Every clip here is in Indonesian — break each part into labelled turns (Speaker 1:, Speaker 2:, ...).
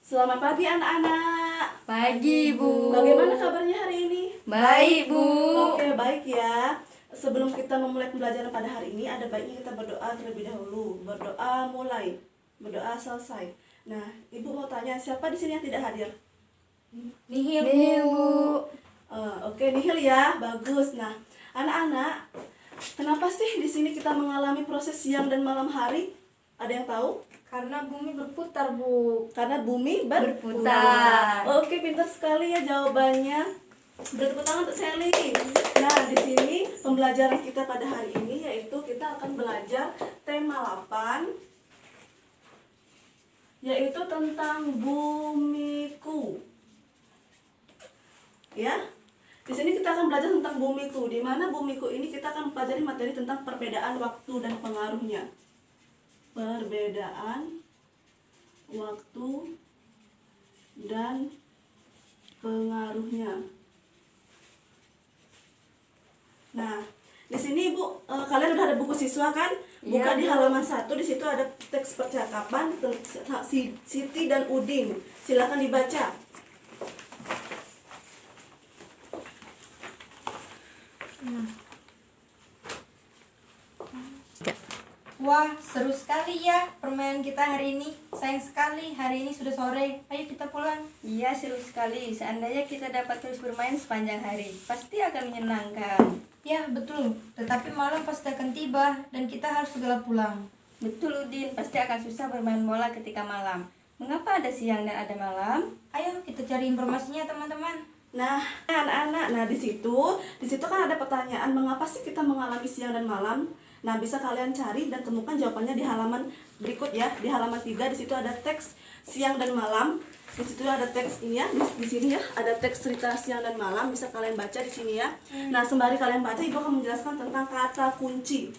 Speaker 1: Selamat pagi anak-anak.
Speaker 2: Pagi, Bu.
Speaker 1: Bagaimana kabarnya hari ini?
Speaker 2: Baik, Bu.
Speaker 1: Oke, baik ya. Sebelum kita memulai pembelajaran pada hari ini, ada baiknya kita berdoa terlebih dahulu. Berdoa mulai, berdoa selesai. Nah, Ibu mau tanya, siapa di sini yang tidak hadir?
Speaker 2: Nihil, Bu.
Speaker 1: Oke, nihil ya. Bagus. Nah, anak-anak, kenapa sih di sini kita mengalami proses siang dan malam hari? Ada yang tahu?
Speaker 2: Karena bumi berputar, Bu.
Speaker 1: Karena bumi
Speaker 2: Berputar.
Speaker 1: Oke, pintar sekali ya jawabannya. Beri tepuk tangan untuk Sally. Nah, di sini pembelajaran kita pada hari ini yaitu kita akan belajar tema 8, yaitu tentang bumiku. Ya. Di sini kita akan belajar tentang bumiku. Di mana bumiku ini kita akan mempelajari materi tentang perbedaan waktu dan pengaruhnya. Perbedaan waktu dan pengaruhnya. Nah, di sini Ibu, kalian udah ada buku siswa kan? Buka
Speaker 2: Iya,
Speaker 1: di
Speaker 2: Bu.
Speaker 1: halaman 1, di situ ada teks percakapan Siti dan Udin. Silakan dibaca.
Speaker 2: Wah, seru sekali ya permainan kita hari ini. Sayang sekali hari ini sudah sore. Ayo kita pulang.
Speaker 3: Iya, seru sekali. Seandainya kita dapat terus bermain sepanjang hari, pasti akan menyenangkan.
Speaker 2: Ya, betul. Tetapi malam pasti akan tiba dan kita harus segera pulang.
Speaker 3: Betul, Udin. Pasti akan susah bermain bola ketika malam. Mengapa ada siang dan ada malam?
Speaker 2: Ayo kita cari informasinya, teman-teman.
Speaker 1: Nah, anak-anak, di situ kan ada pertanyaan, mengapa sih kita mengalami siang dan malam? Nah, bisa kalian cari dan temukan jawabannya di halaman berikut ya. Di halaman 3 di situ ada teks siang dan malam. Di situ ada teks ini ya. Di sini ya ada teks cerita siang dan malam, bisa kalian baca di sini ya. Nah, sembari kalian baca, Ibu akan menjelaskan tentang kata kunci.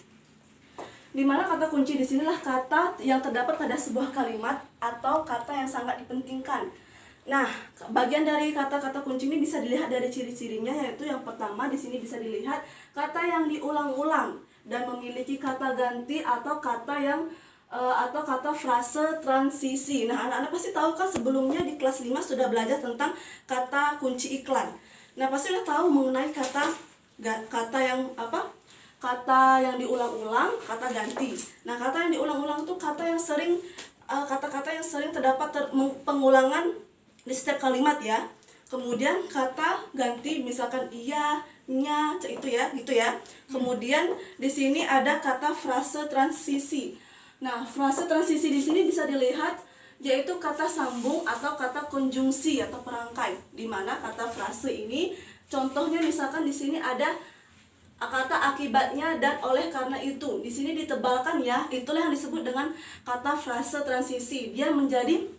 Speaker 1: Di mana kata kunci di sinilah kata yang terdapat pada sebuah kalimat atau kata yang sangat dipentingkan. Nah, bagian dari kata-kata kunci ini bisa dilihat dari ciri-cirinya, yaitu yang pertama di sini bisa dilihat kata yang diulang-ulang dan memiliki kata ganti atau kata frase transisi. Nah, anak-anak pasti tahu kan sebelumnya di kelas 5 sudah belajar tentang kata kunci iklan. Nah, pasti udah tahu mengenai kata yang kata yang diulang-ulang, kata ganti. Nah, kata yang diulang-ulang itu kata yang sering kata-kata yang sering terdapat pengulangan di setiap kalimat ya. Kemudian kata ganti misalkan iya, nya, itu ya, gitu ya. Kemudian di sini ada kata frase transisi. Nah, frase transisi di sini bisa dilihat yaitu kata sambung atau kata konjungsi atau perangkai. Di mana kata frase ini contohnya misalkan di sini ada kata akibatnya dan oleh karena itu. Di sini ditebalkan ya. Itulah yang disebut dengan kata frase transisi. Dia menjadi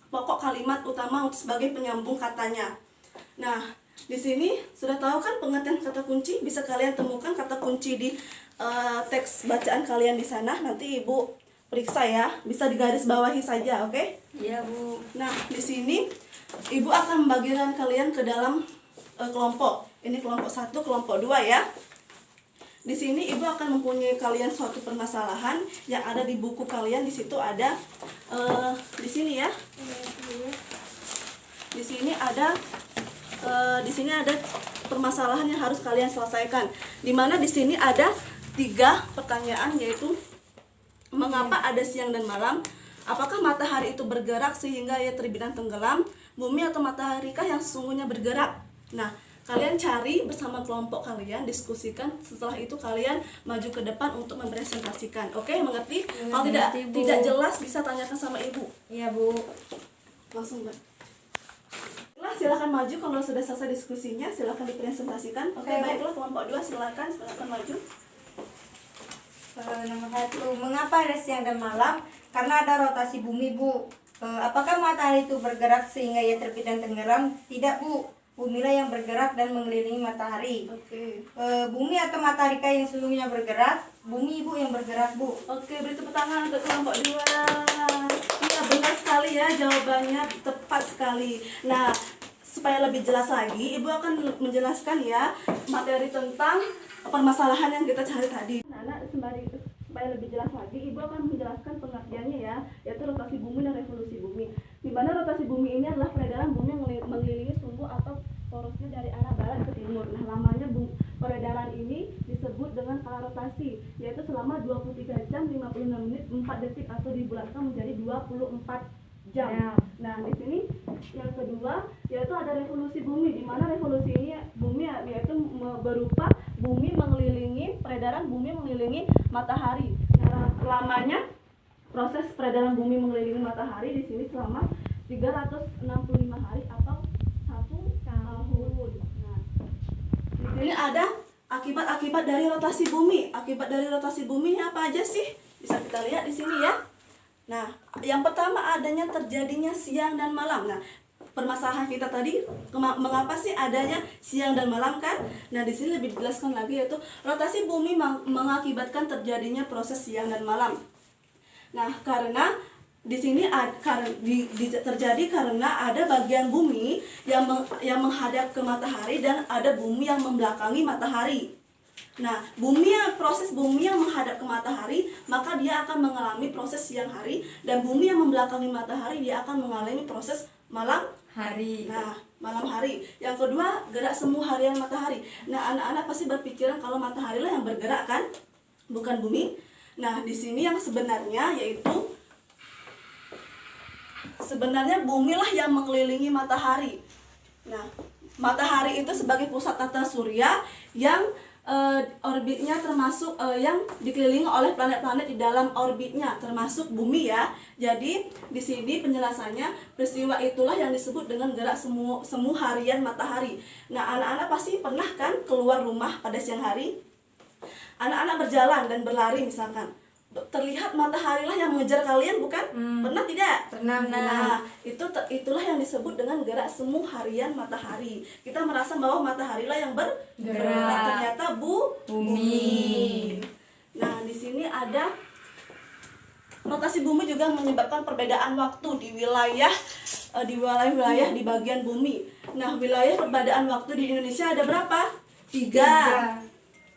Speaker 1: pokok kalimat utama sebagai penyambung katanya. Nah, di sini sudah tahu kan pengertian kata kunci? Bisa kalian temukan kata kunci di teks bacaan kalian di sana. Nanti Ibu periksa ya. Bisa digaris bawahi saja, oke?
Speaker 3: Iya, Bu.
Speaker 1: Nah, di sini Ibu akan membagikan kalian ke dalam kelompok. Ini kelompok 1, kelompok 2 ya. Di sini Ibu akan mempunyai kalian suatu permasalahan yang ada di buku kalian. Di situ ada di sini ya. Di sini ada permasalahan yang harus kalian selesaikan. Di mana di sini ada 3 pertanyaan, yaitu mengapa ada siang dan malam? Apakah matahari itu bergerak sehingga ia terbit dan tenggelam? Bumi atau mataharikah yang sesungguhnya bergerak? Nah, kalian cari bersama kelompok kalian, diskusikan. Setelah itu kalian maju ke depan untuk mempresentasikan. Oke, mengerti? Kalau tidak jelas bisa tanyakan sama Ibu.
Speaker 2: Iya, Bu.
Speaker 1: Langsung, Mbak. Nah, silakan maju kalau sudah selesai diskusinya, silakan dipresentasikan. Oke, baiklah kelompok 2 silakan maju.
Speaker 2: Nomor 1, mengapa ada siang dan malam? Karena ada rotasi bumi, Bu. Apakah matahari itu bergerak sehingga ia terbit dan tenggelam? Tidak, Bu. Bumilah yang bergerak dan mengelilingi matahari.
Speaker 1: Oke.
Speaker 2: Bumi atau matahari yang sesungguhnya bergerak? Bumi, Bu, yang bergerak, Bu.
Speaker 1: Oke, beri tepuk tangan untuk kelompok 2. Iya, benar sekali ya, jawabannya tepat sekali. Nah, supaya lebih jelas lagi, Ibu akan menjelaskan ya materi tentang permasalahan yang kita cari tadi. Nah, supaya lebih jelas lagi, Ibu akan menjelaskan pengertiannya ya, yaitu rotasi bumi dan revolusi bumi. di mana rotasi bumi ini adalah peredaran bumi yang mengelilingi sumbu atau porosnya dari arah barat ke timur. Nah, lamanya peredaran ini disebut dengan kala rotasi, yaitu selama 23 jam 56 menit 4 detik atau dibulatkan menjadi 24 jam. Nah, di sini yang kedua yaitu ada revolusi bumi, di mana revolusi ini bumi yaitu berupa bumi mengelilingi peredaran bumi mengelilingi matahari. Nah, lamanya proses peredaran bumi mengelilingi matahari di sini selama 365 hari atau 1 tahun. Nah, di sini ada akibat-akibat dari rotasi bumi. Akibat dari rotasi bumi apa aja sih? Bisa kita lihat di sini ya. Nah, yang pertama adanya terjadinya siang dan malam. Nah, permasalahan kita tadi mengapa sih adanya siang dan malam kan? Nah, di sini lebih dijelaskan lagi yaitu rotasi bumi mengakibatkan terjadinya proses siang dan malam. Nah, karena di sini terjadi karena ada bagian bumi yang menghadap ke matahari dan ada bumi yang membelakangi matahari. Nah, proses bumi yang menghadap ke matahari, maka dia akan mengalami proses siang hari, dan bumi yang membelakangi matahari dia akan mengalami proses malam
Speaker 3: hari.
Speaker 1: Nah, malam hari. Yang kedua, gerak semu harian matahari. Nah, anak-anak pasti berpikiran kalau matahari lah yang bergerak kan, bukan bumi. Nah, di sini yang sebenarnya yaitu bumi lah yang mengelilingi matahari. Nah, matahari itu sebagai pusat tata surya yang orbitnya termasuk yang dikelilingi oleh planet-planet di dalam orbitnya termasuk bumi ya. Jadi di sini penjelasannya peristiwa itulah yang disebut dengan gerak semu harian matahari. Nah, anak-anak pasti pernah kan keluar rumah pada siang hari? Anak-anak berjalan dan berlari misalkan. Terlihat matahari lah yang mengejar kalian, bukan? Pernah tidak?
Speaker 2: Pernah.
Speaker 1: Nah, itulah yang disebut dengan gerak semu harian matahari. Kita merasa bahwa matahari lah yang bergerak, ternyata bumi. Nah, di sini ada rotasi bumi juga menyebabkan perbedaan waktu di wilayah di bagian bumi. Nah, wilayah perbedaan waktu di Indonesia ada berapa? 3.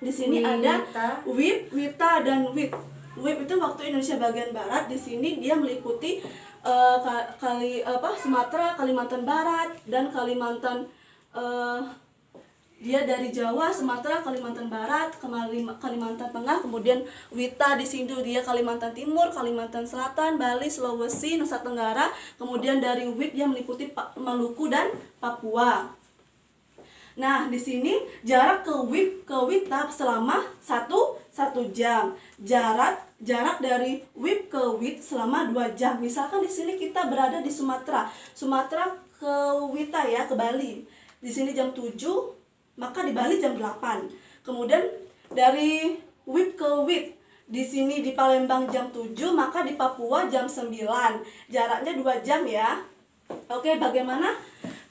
Speaker 1: Di sini ada WIB, WITA, dan WIB. WIB itu waktu Indonesia bagian barat. Di sini dia meliputi Sumatera, Kalimantan Barat, dan Kalimantan dia dari Jawa, Sumatera, Kalimantan Barat, Kalimantan Tengah, kemudian WITA di sini dia Kalimantan Timur, Kalimantan Selatan, Bali, Sulawesi, Nusa Tenggara, kemudian dari WIB dia meliputi Maluku dan Papua. Nah, di sini jarak ke WIB ke WITA selama 1 jam. Jarak dari WIB ke WIT selama 2 jam. Misalkan di sini kita berada di Sumatera ke WITA ya, ke Bali. Di sini jam 7, maka di Bali jam 8. Kemudian dari WIB ke WIT di sini di Palembang jam 7, maka di Papua jam 9. Jaraknya 2 jam ya. Oke, bagaimana?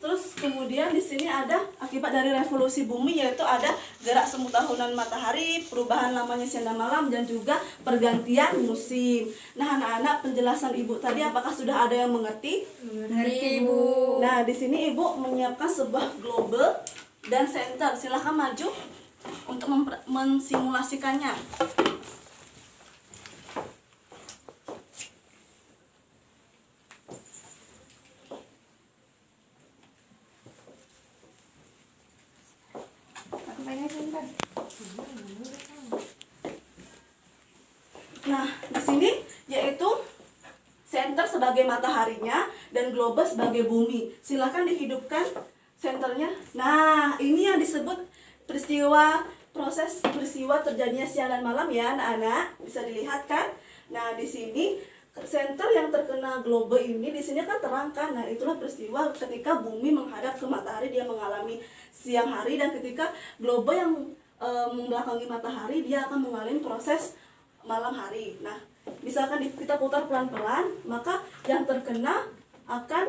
Speaker 1: Terus kemudian di sini ada akibat dari revolusi bumi, yaitu ada gerak semu tahunan matahari, perubahan lamanya siang dan malam, dan juga pergantian musim. Nah, anak-anak, penjelasan Ibu tadi apakah sudah ada yang mengerti?
Speaker 3: Mengerti, Bu.
Speaker 1: Nah, di sini Ibu menyiapkan sebuah globe dan senter. Silahkan maju untuk mensimulasikannya. Nah, di sini yaitu center sebagai mataharinya dan globe sebagai bumi. Silakan dihidupkan senternya. Nah, ini yang disebut proses peristiwa terjadinya siang dan malam ya, anak-anak. Bisa dilihat kan? Nah, di sini center yang terkena globe ini di sini kan terang kan. Nah, itulah peristiwa ketika bumi menghadap ke matahari, dia mengalami siang hari, dan ketika globe yang membelakangi matahari dia akan mengalami proses malam hari. Nah, misalkan kita putar pelan-pelan, maka yang terkena akan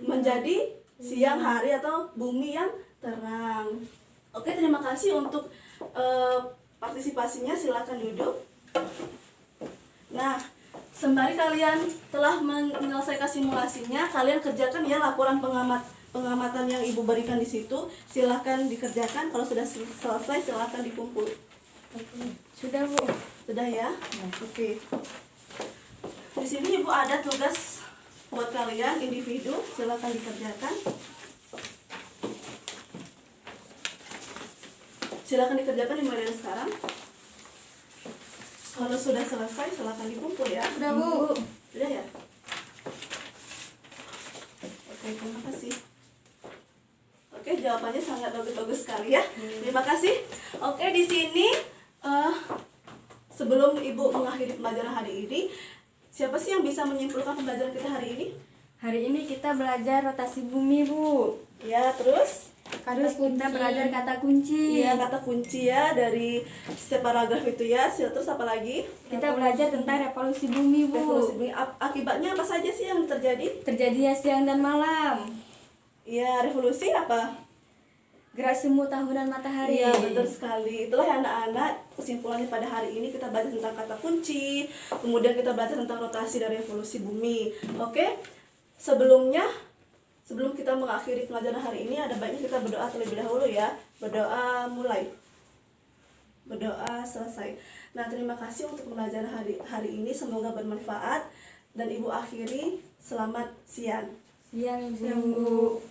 Speaker 1: menjadi siang hari atau bumi yang terang. Oke, terima kasih untuk partisipasinya. Silakan duduk. Nah, sembari kalian telah menyelesaikan simulasinya, kalian kerjakan ya laporan pengamatan yang Ibu berikan di situ. Silakan dikerjakan. Kalau sudah selesai, silakan dikumpul.
Speaker 3: Sudah, Bu.
Speaker 1: Sudah ya? Oke. Di sini Ibu ada tugas Buat kalian individu, silakan dikerjakan. Silakan dikerjakan dimulai dari sekarang. Kalau sudah selesai, silakan dikumpul ya.
Speaker 2: Sudah, Bu.
Speaker 1: Sudah ya? Oke, terima kasih. Oke, jawabannya sangat bagus-bagus sekali ya. Terima kasih. Oke, di sini sebelum Ibu mengakhiri pembelajaran hari ini, siapa sih yang bisa menyimpulkan pembelajaran kita hari ini?
Speaker 3: Hari ini kita belajar rotasi bumi, Bu.
Speaker 1: Ya, terus
Speaker 3: Terus kita belajar kata kunci.
Speaker 1: iya kata kunci ya dari setiap paragraf itu ya. Terus apa lagi?
Speaker 3: Kita belajar tentang revolusi bumi, Bu.
Speaker 1: Revolusi bumi. Akibatnya apa saja sih yang terjadi?
Speaker 3: Terjadinya siang dan malam.
Speaker 1: Ya, revolusi apa?
Speaker 3: Gerak semu tahunan matahari.
Speaker 1: Iya, betul sekali. Itulah ya anak-anak, kesimpulannya pada hari ini kita belajar tentang kata kunci, kemudian kita belajar tentang rotasi dan revolusi bumi. Oke, sebelum kita mengakhiri pelajaran hari ini, ada baiknya kita berdoa terlebih dahulu ya. Berdoa mulai. Berdoa selesai. Nah, terima kasih untuk pelajaran hari ini, semoga bermanfaat. Dan Ibu akhiri, selamat siang.
Speaker 3: Siang, Bu.